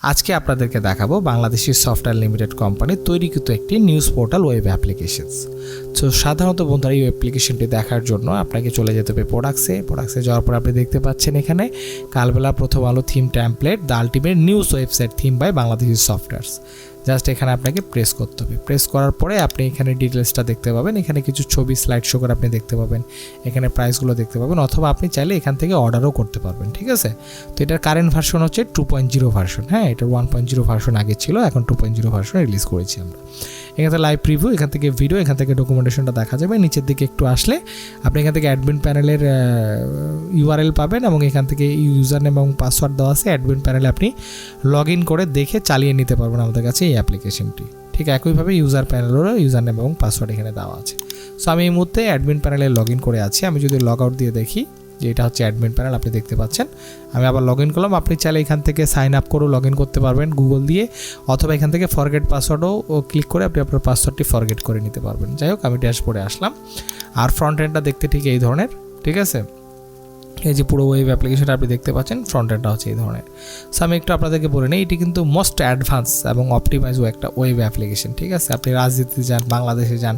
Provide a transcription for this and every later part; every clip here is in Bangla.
আজকে আপনাদেরকে দেখাবো বাংলাদেশি সফটওয়্যার লিমিটেড কোম্পানির তৈরিকৃত একটি নিউজ পোর্টাল ওয়েব অ্যাপ্লিকেশনস। তো সাধারণত বন্ধুরা এই অ্যাপ্লিকেশনটি দেখার জন্য আপনাকে চলে যেতে হবে প্রোডাক্টসে যাওয়ার পর আপনি দেখতে পাচ্ছেন এখানে Kalbela Prothom Alo theme template the ultimate news website theme by Bangladeshi softwares. Just এখানে আপনাকে প্রেস করতে হবে। প্রেস করার পরে আপনি এখানে ডিটেলসটা দেখতে পাবেন, এখানে কিছু ছবি স্লাইড শো করে আপনি দেখতে পাবেন, এখানে প্রাইসগুলো দেখতে পাবেন, অথবা আপনি চাইলে এখান থেকে অর্ডারও করতে পারবেন। ঠিক আছে, তো এটার কারেন্ট ভার্সন হচ্ছে 2.0 ভার্সন। হ্যাঁ, এটার 1.0 ভার্সন আগে ছিল, এখন 2.0 ভার্সন রিলিজ করেছি আমরা। এখান থেকে লাইভ প্রিভিউ, এখান থেকে ভিডিও, এখান থেকে ডকুমেন্টেশনটা দেখা যাবে। নিচের দিকে একটু আসলে আপনি এখান থেকে অ্যাডমিন প্যানেলের ইউআরএল পাবেন এবং এখান থেকে ইউজার নেম এবং পাসওয়ার্ড দেওয়া আছে। অ্যাডমিন প্যানেলে আপনি লগ ইন করে দেখে চালিয়ে নিতে পারবেন আমাদের কাছে এই অ্যাপ্লিকেশনটি। ঠিক একইভাবে ইউজার প্যানেলেরও ইউজার নেম এবং পাসওয়ার্ড এখানে দেওয়া আছে। সো আমি এই মুহূর্তে অ্যাডমিন প্যানেলে লগ ইন করে আছি। আমি যদি লগ আউট দিয়ে দেখি যে এটা হচ্ছে অ্যাডমিন প্যানেল, আপনি দেখতে পাচ্ছেন। আমি আবার লগ ইন করলাম। আপনি চাইলে এখান থেকে সাইন আপ করেও লগ ইন করতে পারবেন গুগল দিয়ে, অথবা এখান থেকে ফরগেট পাসওয়ার্ডও ক্লিক করে আপনি আপনার পাসওয়ার্ডটি ফরগেট করে নিতে পারবেন। যাই হোক, আমি ড্যাশবোর্ডে আসলাম। আর ফ্রন্ট এন্ডটা দেখতে ঠিক এই ধরনের। ঠিক আছে, এই যে পুরো ওয়েব অ্যাপ্লিকেশনটা আপনি দেখতে পাচ্ছেন, ফ্রন্ট এন্ডটা হচ্ছে এই ধরনের। সো আমি একটু আপনাদেরকে বলে নিই, এটি কিন্তু মোস্ট অ্যাডভান্স এবং অপটিমাইজ একটা ওয়েব অ্যাপ্লিকেশন। ঠিক আছে, আপনি রাজনীতিতে যান, বাংলাদেশে যান,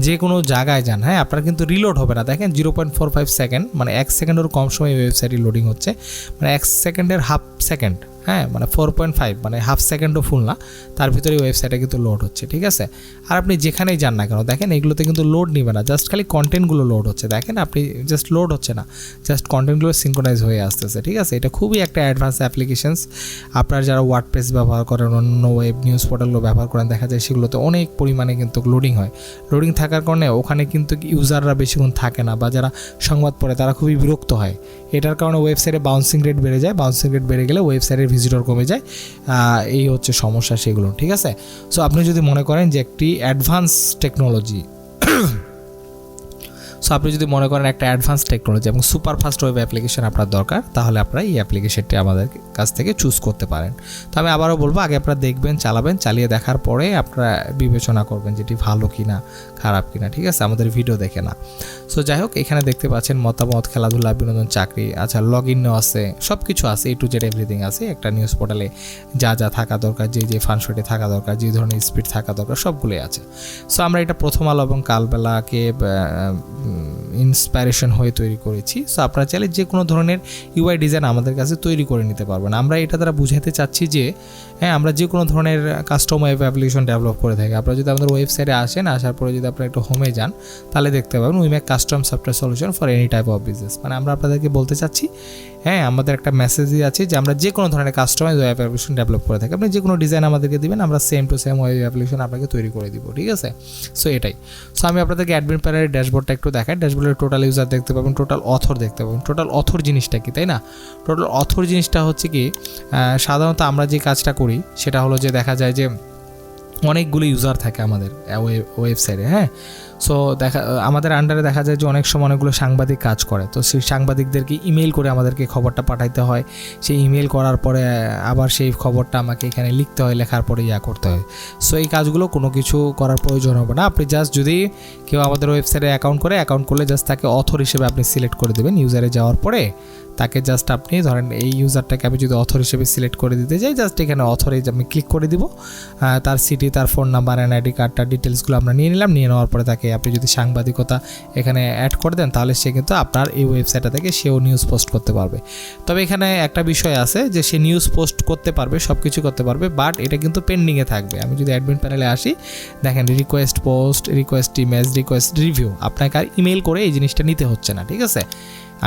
যে কোনো জায়গায় যান, হ্যাঁ, আপনার কিন্তু রিলোড হবে না। দেখেন 0.45 সেকেন্ড, মানে 1 সেকেন্ডের কম সময় ওয়েবসাইটে লোডিং হচ্ছে, মানে 1 সেকেন্ডের হাফ সেকেন্ড। হ্যাঁ, মানে 4.5, মানে হাফ সেকেন্ডও ফুল না, তার ভিতরে ওয়েবসাইটে কিন্তু লোড হচ্ছে। ঠিক আছে, আর আপনি যেখানেই যান না কেন দেখেন এগুলোতে কিন্তু লোড নেবে না, জাস্ট খালি কন্টেন্টগুলো লোড হচ্ছে। দেখেন আপনি জাস্ট লোড হচ্ছে না, জাস্ট কন্টেন্টগুলো সিনক্রোনাইজ হয়ে আসতেছে। ঠিক আছে, এটা খুবই একটা অ্যাডভান্স অ্যাপ্লিকেশনস। আপনার যারা ওয়ার্ডপ্রেস ব্যবহার করেন, অন্য ওয়েব নিউজ পোর্টালগুলো ব্যবহার করেন, দেখা যায় সেগুলোতে অনেক পরিমাণে কিন্তু লোডিং হয়। লোডিং থাকার কারণে ওখানে কিন্তু ইউজাররা বেশিক্ষণ থাকে না, বা যারা সংবাদ পড়ে তারা খুবই বিরক্ত হয়। এটার কারণে ওয়েবসাইটে বাউন্সিং রেট বেড়ে যায়। বাউন্সিং রেট বেড়ে গেলে ওয়েবসাইটের ভিজিটর কমে যায়। এই হচ্ছে সমস্যা সেগুলো। ঠিক আছে, সো আপনি যদি মনে করেন যে একটি অ্যাডভান্স টেকনোলজি একটা অ্যাডভান্স টেকনোলজি এবং সুপার ফাস্ট ওয়েব অ্যাপ্লিকেশন আপনার দরকার, তাহলে আপনারা এই অ্যাপ্লিকেশনটি আমাদের কাছ থেকে চুজ করতে পারেন। তো আমি আবারও বলবো, আগে আপনারা দেখবেন, চালাবেন, চালিয়ে দেখার পরে আপনারা বিবেচনা করবেন যেটি ভালো কিনা খারাপ কিনা। ঠিক আছে, আমাদের ভিডিও দেখে না। সো যাই হোক, এখানে দেখতে পাচ্ছেন মতামত, খেলাধুলা, বিনোদন, চাকরি, আচ্ছা লগ ইনও আছে, সব কিছু আছে, A to Z এভরিথিং আছে। একটা নিউজ পোর্টালে যা যা থাকা দরকার, যে ফাংশনটি থাকা দরকার, যে ধরনের স্পিড থাকা দরকার, সবগুলোই আছে। সো আমরা এটা প্রথম আলো এবং কালবেলাকে ইন্সপাইরেশন হয়ে তৈরি করেছি। সো আপনারা চাইলে যে কোনো ধরনের ইউআই ডিজাইন আমাদের কাছে তৈরি করে নিতে পারবেন। আমরা এটা দ্বারা বুঝাতে চাচ্ছি যে হ্যাঁ, আমরা যে কোনো ধরনের কাস্টম ওয়েব অ্যাপ্লিকেশন ডেভেলপ করে থাকি। আপনারা যদি আমাদের ওয়েবসাইটে আসেন, আসার পরে যদি আপনারা একটু হোমে যান, তাহলে দেখতে পাবেন we make custom software solution for any type of business. মানে আমরা আপনাদেরকে বলতে চাচ্ছি, হ্যাঁ, আমাদের একটা মেসেজই আছে যে আমরা যে কোনো ধরনের কাস্টমাইজ ওয়েব অ্যাপ্লিকেশন ডেভেলপ করে থাকি। আপনি যে কোনো ডিজাইন আমাদেরকে দিবেন, আমরা same to same web application আপনাকে তৈরি করে দিব। ঠিক আছে, সো এটাই। সো আমি আপনাদেরকে অ্যাডমিন প্যানেলের ড্যাশবোর্ডটা একটু দেখাই। ড্যাশবোর্ডের টোটাল ইউজার দেখতে পাবেন, টোটাল অথর দেখতে পাবেন। টোটাল অথর জিনিসটা কি, তাই না? টোটাল অথর জিনিসটা হচ্ছে কি, সাধারণত আমরা যে কাজটা করি সেটা হলো যে দেখা যায় যে অনেকগুলো ইউজার থাকে আমাদের ওয়েবসাইটে। হ্যাঁ, সো আমাদের আন্ডারে দেখা যায় যে অনেক সময় অনেকগুলো সাংবাদিক কাজ করে। তো সেই সাংবাদিকদেরকে ইমেল করে আমাদেরকে খবরটা পাঠাইতে হয়। সেই ইমেল করার পরে আবার সেই খবরটা আমাকে এখানে লিখতে হয়, লেখার পরে করতে হয়। সো এই কাজগুলো কোনো কিছু করার প্রয়োজন হবে না। আপনি জাস্ট যদি কেউ আমাদের ওয়েবসাইটে অ্যাকাউন্ট করলে জাস্ট তাকে অথর হিসেবে আপনি সিলেক্ট করে দেবেন। ইউজারে যাওয়ার পরে তাকে জাস্ট আপনি ধরেন এই ইউজারটাকে আমি যদি অথর হিসেবে সিলেক্ট করে দিতে যাই, জাস্ট এখানে অথরে আমি ক্লিক করে দিব। তার সিটি, তার ফোন নাম্বার, এনআইডি কার্ডটা, ডিটেলসগুলো আমরা নিয়ে নিলাম। নিয়ে নেওয়ার পরে তাকে আপনি যদি সাংবাদিকতা এখানে অ্যাড করে দেন, তাহলে সে কিন্তু আপনার এই ওয়েবসাইটটা থেকে সেও নিউজ পোস্ট করতে পারবে। তবে এখানে একটা বিষয় আছে যে সে নিউজ পোস্ট করতে পারবে, সব কিছু করতে পারবে, বাট এটা কিন্তু পেন্ডিংয়ে থাকবে। আমি যদি অ্যাডমিন প্যানেলে আসি, দেখেন request post, request image, request review, আপনাকে আর ইমেল করে এই জিনিসটা নিতে হচ্ছে না। ঠিক আছে,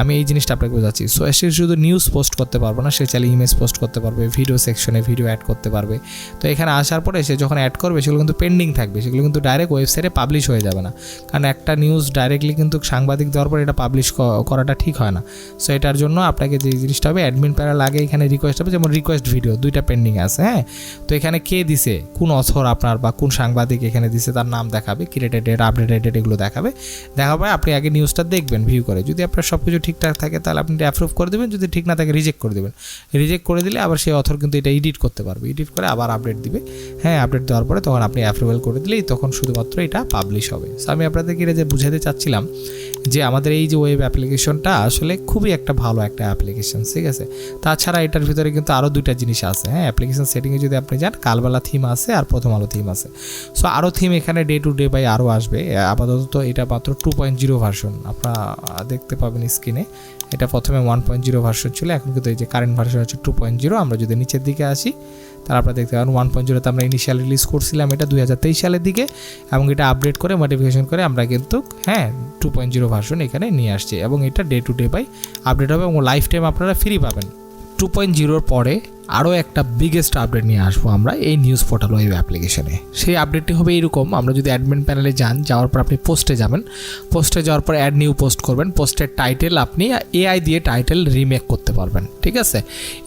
আমি এই জিনিসটা আপনাকে বোঝাচ্ছি। সো সে শুধু নিউজ পোস্ট করতে পারবে না, সে চাইলে ইমেজ পোস্ট করতে পারবে, ভিডিও সেকশনে ভিডিও অ্যাড করতে পারবে। তো এখানে আসার পরে সে যখন অ্যাড করবে সেগুলো কিন্তু পেন্ডিং থাকবে, সেগুলো কিন্তু ডাইরেক্ট ওয়েবসাইটে পাবলিশ হয়ে যাবে না। কারণ একটা নিউজ ডাইরেক্টলি কিন্তু সাংবাদিক দেওয়ার পর এটা পাবলিশ করাটা ঠিক হয় না। সো এটার জন্য আপনাকে যে জিনিসটা হবে, অ্যাডমিন প্যানেল আগে এখানে রিকোয়েস্ট হবে, যেমন রিকোয়েস্ট ভিডিও, 2টা পেন্ডিং আছে। হ্যাঁ, তো এখানে কে দিছে, কোন অথর আপনার বা কোন সাংবাদিক এখানে দিছে তার নাম দেখাবে, ক্রিয়েটেড ডেট, আপডেটেড ডেট, এগুলো দেখাবে। দেখার পরে আপনি আগে নিউজটা দেখবেন ভিউ করে। যদি আপনার সব কিছু ঠিকঠাক থাকে তাহলে আপনি অ্যাপ্রুভ করে দেবেন, যদি ঠিক না থাকে রিজেক্ট করে দেবেন। রিজেক্ট করে দিলে আবার সেই অথর কিন্তু এটা এডিট করতে পারবে, এডিট করে আবার আপডেট দিবে। হ্যাঁ, আপডেট দেওয়ার পরে তখন আপনি অ্যাপ্রুভাল করে দিলেই তখন শুধুমাত্র এটা পাবলিশ হবে। সো আমি আপনাদেরকে এটা যে বুঝাতে চাচ্ছিলাম যে আমাদের এই যে ওয়েব অ্যাপ্লিকেশনটা আসলে খুবই একটা ভালো একটা অ্যাপ্লিকেশন, ঠিক আছে। তাছাড়া এটার ভিতরে কিন্তু আরও দুইটা জিনিস আছে, হ্যাঁ। অ্যাপ্লিকেশন সেটিংয়ে যদি আপনি যান, কালবেলা থিম আছে আর প্রথম আলো থিম আছে। সো আরও থিম এখানে ডে টু ডে বাই আরও আসবে। আপাতত এটা মাত্র 2.0 ভার্সন, আপনারা দেখতে পাবেন স্ক্রিনে। এটা প্রথমে 1.0 ভার্সন ছিল, এখন কিন্তু এই যে কারেন্ট ভার্সন হচ্ছে 2.0। আমরা যদি নিচের দিকে আসি তাহলে আপনারা দেখতে পাবেন 1.0তে আমরা ইনিশিয়াল রিলিজ করছিলাম এটা 2023 সালের দিকে, এবং এটা আপডেট করে মডিফিকেশন করে আমরা কিন্তু 2.0 ভার্সন এখানে নিয়ে আসছি, এবং এটা day to day by update হবে এবং লাইফ টাইম আপনারা ফ্রি পাবেন। 2.0 পরে আরও একটা বিগেস্ট আপডেট নিয়ে আসবো আমরা এই নিউজ পোর্টাল ওয়েব অ্যাপ্লিকেশনে। সেই আপডেটটি হবে এরকম, আমরা যদি অ্যাডমিন প্যানেলে যাওয়ার পর আপনি পোস্টে যাবেন, পোস্টে যাওয়ার পর অ্যাড নিউ পোস্ট করবেন। পোস্টের টাইটেল আপনি এআই দিয়ে টাইটেল রিমেক করতে পারবেন, ঠিক আছে।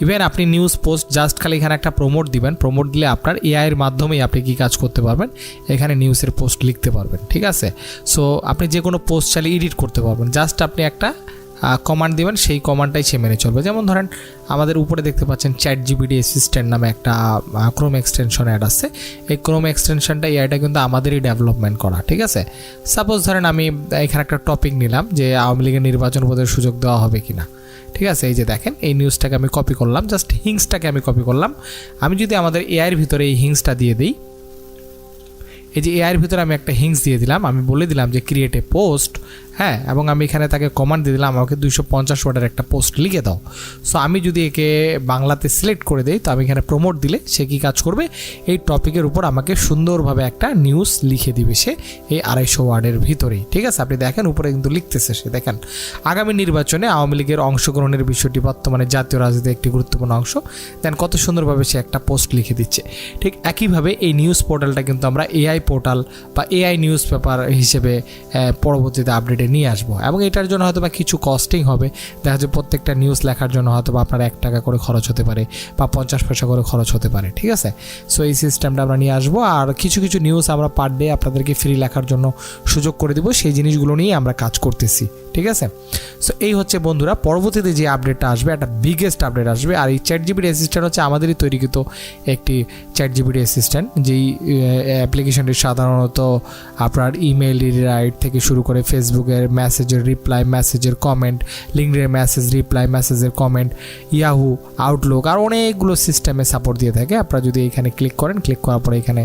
ইভেন আপনি নিউজ পোস্ট জাস্ট খালি এখানে একটা প্রমোট দিবেন, প্রমোট দিলে আপনার এআইয়ের মাধ্যমেই আপনি কী কাজ করতে পারবেন, এখানে নিউজের পোস্ট লিখতে পারবেন, ঠিক আছে। সো আপনি যে কোনো পোস্ট চালিয়ে এডিট করতে পারবেন, জাস্ট আপনি একটা কমান্ড দিবেন, সেই কমান্ডটাই সে মেনে চলবে। যেমন ধরেন আমাদের উপরে দেখতে পাচ্ছেন ChatGPT অ্যাসিস্ট্যান্ট নামে একটা ক্রোম এক্সটেনশন অ্যাড আছে। এই ক্রোম এক্সটেনশনটা এআইটা কিন্তু আমাদেরই ডেভেলপমেন্ট করা, ঠিক আছে। সাপোজ ধরেন আমি এখানে একটা টপিক নিলাম যে আওয়ামী লীগের নির্বাচন বোধের সুযোগ দেওয়া হবে কিনা, ঠিক আছে। এই যে দেখেন এই নিউজটাকে আমি কপি করলাম, জাস্ট হিংসটাকে আমি কপি করলাম। আমি যদি আমাদের এআইয়ের ভিতরে এই হিংসটা দিয়ে দিই, এই যে এআইয়ের ভিতরে আমি একটা হিংস দিয়ে দিলাম, আমি বলে দিলাম যে ক্রিয়েট এ পোস্ট, হ্যাঁ, এবং আমি এখানে তাকে কমান্ড দিয়ে দিলাম আমাকে 250 ওয়ার্ডের একটা পোস্ট লিখে দাও। সো আমি যদি একে বাংলাতে সিলেক্ট করে দিই, তো আমি এখানে প্রমোট দিলে সে কী কাজ করবে, এই টপিকের উপর আমাকে সুন্দরভাবে একটা নিউজ লিখে দিবে সে এই 250 ওয়ার্ডের ভিতরেই, ঠিক আছে। আপনি দেখেন উপরে কিন্তু লিখতেছে সে, দেখেন আগামী নির্বাচনে আওয়ামী লীগের অংশগ্রহণের বিষয়টি বর্তমানে জাতীয় রাজনীতির একটি গুরুত্বপূর্ণ অংশ, দেন কত সুন্দরভাবে সে একটা পোস্ট লিখে দিচ্ছে। ঠিক একইভাবে এই নিউজ পোর্টালটা কিন্তু আমরা এআই পোর্টাল বা এআই নিউজ পেপার হিসেবে পরবর্তীতে আপডেটে নিয়ে আসবো, এবং এটার জন্য হয়তো বা কিছু কস্টিং হবে। দেখা যাচ্ছে প্রত্যেকটা নিউজ লেখার জন্য হয়তো বা আপনার 1 টাকা করে খরচ হতে পারে বা 50 পয়সা করে খরচ হতে পারে, ঠিক আছে। সো এই সিস্টেমটা আমরা নিয়ে আসবো, আর কিছু কিছু নিউজ আমরা পার ডে আপনাদেরকে ফ্রি লেখার জন্য সুযোগ করে দিব, সেই জিনিসগুলো নিয়ে আমরা কাজ করতেছি, ঠিক আছে। সো এই হচ্ছে বন্ধুরা পরবর্তীতে যে আপডেটটা আসবে, একটা বিগেস্ট আপডেট আসবে। আর এই ChatGPT অ্যাসিস্ট্যান্ট হচ্ছে আমাদেরই তৈরিকৃত একটি ChatGPT অ্যাসিস্ট্যান্ট, যেই অ্যাপ্লিকেশনটি সাধারণত আপনার ইমেল রিরাইট থেকে শুরু করে ফেসবুকের মেসেজের রিপ্লাই, মেসেজের কমেন্ট, লিঙ্কডইনের মেসেজ রিপ্লাই, মেসেজের কমেন্ট, ইয়াহু, আউটলুক আর অনেকগুলো সিস্টেমে সাপোর্ট দিয়ে থাকে। আপনারা যদি এখানে ক্লিক করেন, ক্লিক করার পরে এখানে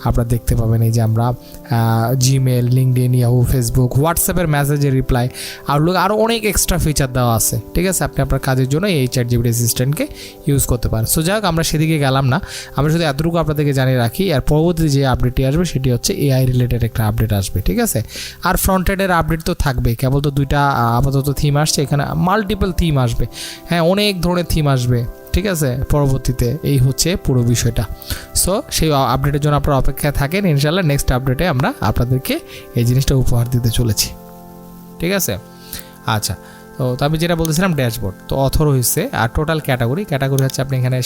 আপনারা দেখতে পাবেন এই যে আমরা জিমেল, লিঙ্কডইন, ইয়াহু, ফেসবুক, হোয়াটসঅ্যাপের মেসেজের রিপ্লাই, আউটলুক আরও অনেক এক্সট্রা ফিচার দেওয়া আছে, ঠিক আছে। আপনি আপনার কাজের জন্য এই ChatGPT অ্যাসিস্ট্যান্টকে ইউজ করতে পারেন। সো যাক আমরা সেদিকে গেলাম না, আমরা শুধু এতটুকু আপনাদেরকে জানিয়ে রাখি, আর পরবর্তী যে আপডেটটি আসবে সেটি হচ্ছে এআই রিলেটেড একটা আপডেট আসবে, ঠিক আছে। আর ফ্রন্ট এন্ডের আপডেট তো থাকবেই, কেবল তো দুইটা আপাতত থিম আসছে, এখানে মাল্টিপল থিম আসবে, হ্যাঁ, অনেক ধরনের থিম আসবে, ঠিক আছে, পরবর্তীতে। এই হচ্ছে পুরো বিষয়টা। সো সেই আপডেটের জন্য আপনারা অপেক্ষায় থাকেন, ইনশাআল্লাহ নেক্সট আপডেটে আমরা আপনাদেরকে এই জিনিসটা উপহার দিতে চলেছি, ঠিক আছে। আচ্ছা, তো আমি যেটা বলতেছিলাম ড্যাশবোর্ড, তো অথর হয়েছে, আর টোটাল ক্যাটাগরি হচ্ছে আপনি এখানে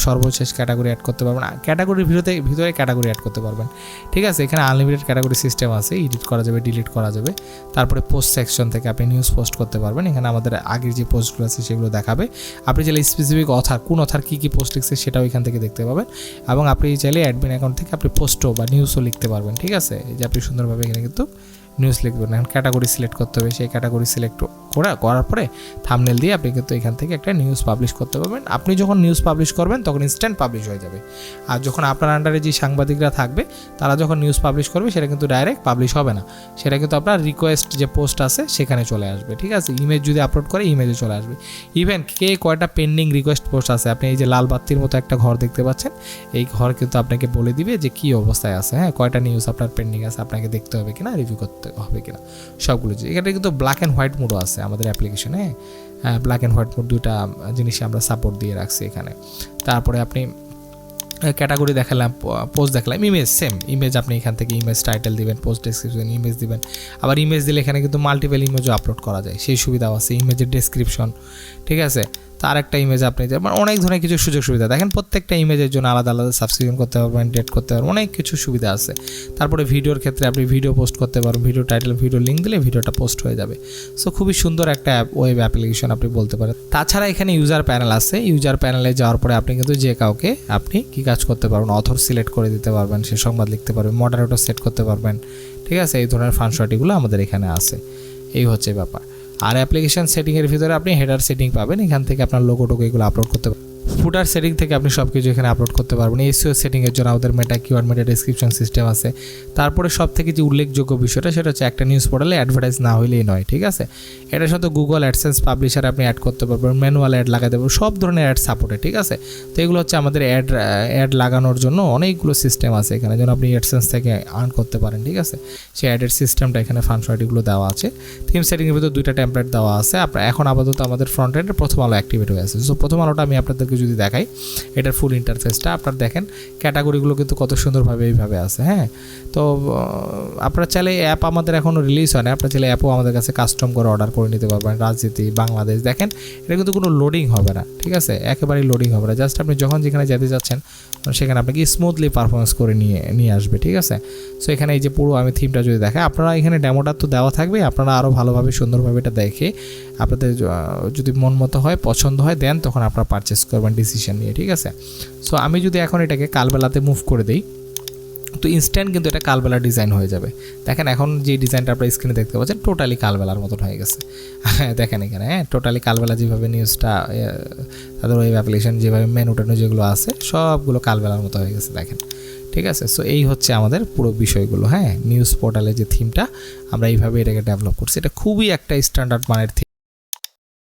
সর্বশেষ ক্যাটাগরি অ্যাড করতে পারবেন, ক্যাটাগরির ভিতরে ক্যাটাগরি অ্যাড করতে পারবেন, ঠিক আছে। এখানে আনলিমিটেড ক্যাটাগরি সিস্টেম আছে, এডিট করা যাবে, ডিলিট করা যাবে। তারপরে পোস্ট সেকশন থেকে আপনি নিউজ পোস্ট করতে পারবেন, এখানে আমাদের আগের যে পোস্টগুলো আছে সেগুলো দেখাবে। আপনি চাইলে স্পেসিফিক কোন অথার কী কী পোস্ট লিখছে সেটাও এখান থেকে দেখতে পাবেন, এবং আপনি চাইলে অ্যাডমিন অ্যাকাউন্ট থেকে আপনি পোস্টও বা নিউজও লিখতে পারবেন, ঠিক আছে। এই যে আপনি সুন্দরভাবে এখানে কিন্তু নিউজ লিখবেন, এখন ক্যাটাগরি সিলেক্ট করতে হবে, সেই ক্যাটাগরি সিলেক্ট করার পরে থাম্বনেল দিয়ে আপনি কিন্তু এখান থেকে একটা নিউজ পাবলিশ করতে পারবেন। আপনি যখন নিউজ পাবলিশ করবেন তখন ইনস্ট্যান্ট পাবলিশ হয়ে যাবে, আর যখন আপনার আন্ডারে যে সাংবাদিকরা থাকবে তারা যখন নিউজ পাবলিশ করবে সেটা কিন্তু ডাইরেক্ট পাবলিশ হবে না, সেটা কিন্তু আপনার রিকোয়েস্ট যে পোস্ট আছে সেখানে চলে আসবে, ঠিক আছে। ইমেজ যদি আপলোড করে ইমেজে চলে আসবে। ইভেন কে কয়টা পেন্ডিং রিকোয়েস্ট পোস্ট আছে, আপনি এই যে লাল বাতির মতো একটা ঘর দেখতে পাচ্ছেন, এই ঘর কিন্তু আপনাকে বলে দিবে যে কী অবস্থায় আছে, হ্যাঁ, কয়টা নিউজ আপনার পেন্ডিং আছে, আপনাকে দেখতে হবে কিনা, রিভিউ করতে হবে কিনা, সবগুলো। এখানে কিন্তু ব্ল্যাক অ্যান্ড হোয়াইট মোডও আছে আমাদের অ্যাপ্লিকেশনে, ব্ল্যাক অ্যান্ড হোয়াইট মোড দুইটা জিনিসে আমরা সাপোর্ট দিয়ে রাখছি এখানে। তারপরে আপনি ক্যাটাগরি দেখালাম, পোস্ট দেখালাম, ইমেজ সেম ইমেজ, আপনি এখান থেকে ইমেজ টাইটেল দিবেন, পোস্ট ডেসক্রিপশন ইমেজ দিবেন, আবার ইমেজ দিলে এখানে কিন্তু মাল্টিপল ইমেজও আপলোড করা যায়, সেই সুবিধাও আছে, ইমেজের ডেসক্রিপশন, ঠিক আছে। তার একটা ইমেজ আপনি মানে অনেক ধরনের কিছু সুযোগ সুবিধা দেখেন, প্রত্যেকটা ইমেজের জন্য আলাদা আলাদা সাবস্ক্রিপশন করতে পারবেন, ডেট করতে পারবেন, অনেক কিছু সুবিধা আছে। তারপরে ভিডিওর ক্ষেত্রে আপনি ভিডিও পোস্ট করতে পারবেন, ভিডিও টাইটেল, ভিডিও লিঙ্ক দিলে ভিডিওটা পোস্ট হয়ে যাবে। সো খুবই সুন্দর একটা ওয়েব অ্যাপ্লিকেশন আপনি বলতে পারেন। তাছাড়া এখানে ইউজার প্যানেল আছে, ইউজার প্যানেলে যাওয়ার পরে আপনি কিন্তু যে কাউকে আপনি কী কাজ করতে পারবেন, অথর সিলেক্ট করে দিতে পারবেন, সে সংবাদ লিখতে পারবেন, মডারেটর সেট করতে পারবেন, ঠিক আছে। এই ধরনের ফাংশনালিটিগুলো আমাদের এখানে আছে। এই হচ্ছে ব্যাপার। আর অ্যাপ্লিকেশন সেটিংয়ের ভিতরে আপনি হেডার সেটিং পাবেন, এখান থেকে আপনার লোগো টোগো এগুলো আপলোড করতে পারবেন। ফুটার সেটিং থেকে আপনি সব কিছু এখানে আপলোড করতে পারবেন। এসইও সেটিংয়ের জন্য আমাদের মেটা কিওয়ার্ড মেটা ডেসক্রিপশন সিস্টেম আছে। তারপরে সব থেকে যে উল্লেখযোগ্য বিষয়টা সেটা হচ্ছে একটা নিউজ পোর্টালে অ্যাডভার্টাইজ না হইলেই নয়, ঠিক আছে। এটার সাথে গুগল অ্যাডসেন্স পাবলিশার আপনি অ্যাড করতে পারবেন, ম্যানুয়াল অ্যাড লাগাতে পারবেন, সব ধরনের অ্যাড সাপোর্টে, ঠিক আছে। তো এগুলো হচ্ছে আমাদের অ্যাড লাগানোর জন্য অনেকগুলো সিস্টেম আছে এখানে, যেন আপনি অ্যাডসেন্স থেকে আর্ন করতে পারেন, ঠিক আছে। সেই অ্যাডের সিস্টেমটা এখানে ফাংশনালিটিগুলো দেওয়া আছে। থিম সেটিংয়ের ভিতরে 2টা টেমপ্লেট দেওয়া আছে। আপনার এখন আপাতত আমাদের ফ্রন্ট এন্ডের প্রথম আলো অ্যাক্টিভেট হয়ে আছে। সো প্রথম আলোটা আমি আপনাদেরকে যদি দেখাই, এটার ফুল ইন্টারফেসটা আপনারা দেখেন, ক্যাটাগরিগুলো কিন্তু কত সুন্দরভাবে এইভাবে আছে, হ্যাঁ। তো আপনারা চাইলে অ্যাপ আমাদের এখনও রিলিজ হয় না, আপনারা চাইলে অ্যাপও আমাদের কাছে কাস্টম করে অর্ডার করে নিতে পারবেন। রাজনীতি, বাংলাদেশ, দেখেন এটা কিন্তু কোনো লোডিং হবে না, ঠিক আছে, একেবারেই লোডিং হবে না। জাস্ট আপনি যখন যেখানে যেতে যাচ্ছেন সেখানে আপনাকে স্মুথলি পারফরমেন্স করে নিয়ে আসবে, ঠিক আছে। সো এখানে এই যে পুরো আমি থিমটা যদি দেখাই, আপনারা এখানে ডেমোটা তো দেওয়া থাকবে, আপনারা আরও ভালোভাবে সুন্দরভাবে এটা দেখে আপনাদের যদি মন মতো হয়, পছন্দ হয়, দেন তখন আপনারা পারচেস করবেন ডিসিশন নিয়ে, ঠিক আছে। সো আমি যদি এখন এটাকে কালবেলাতে মুভ করে দিই, তো ইনস্ট্যান্ট কিন্তু এটা কালবেলা ডিজাইন হয়ে যাবে। দেখেন এখন যে ডিজাইনটা আপনারা স্ক্রিনে দেখতে পাচ্ছেন টোটালি কালবেলার মতন হয়ে গেছে। দেখেন এখানে, হ্যাঁ, টোটালি কালবেলা যেভাবে নিউজটা তাদের ওয়েব অ্যাপ্লিকেশন যেভাবে মেনুটানো যেগুলো আছে সবগুলো কালবেলার মতো হয়ে গেছে, দেখেন, ঠিক আছে। সো এই হচ্ছে আমাদের পুরো বিষয়গুলো, হ্যাঁ। নিউজ পোর্টালে যে থিমটা আমরা এইভাবে এটাকে ডেভেলপ করছি, এটা খুবই একটা স্ট্যান্ডার্ড মানের থিম।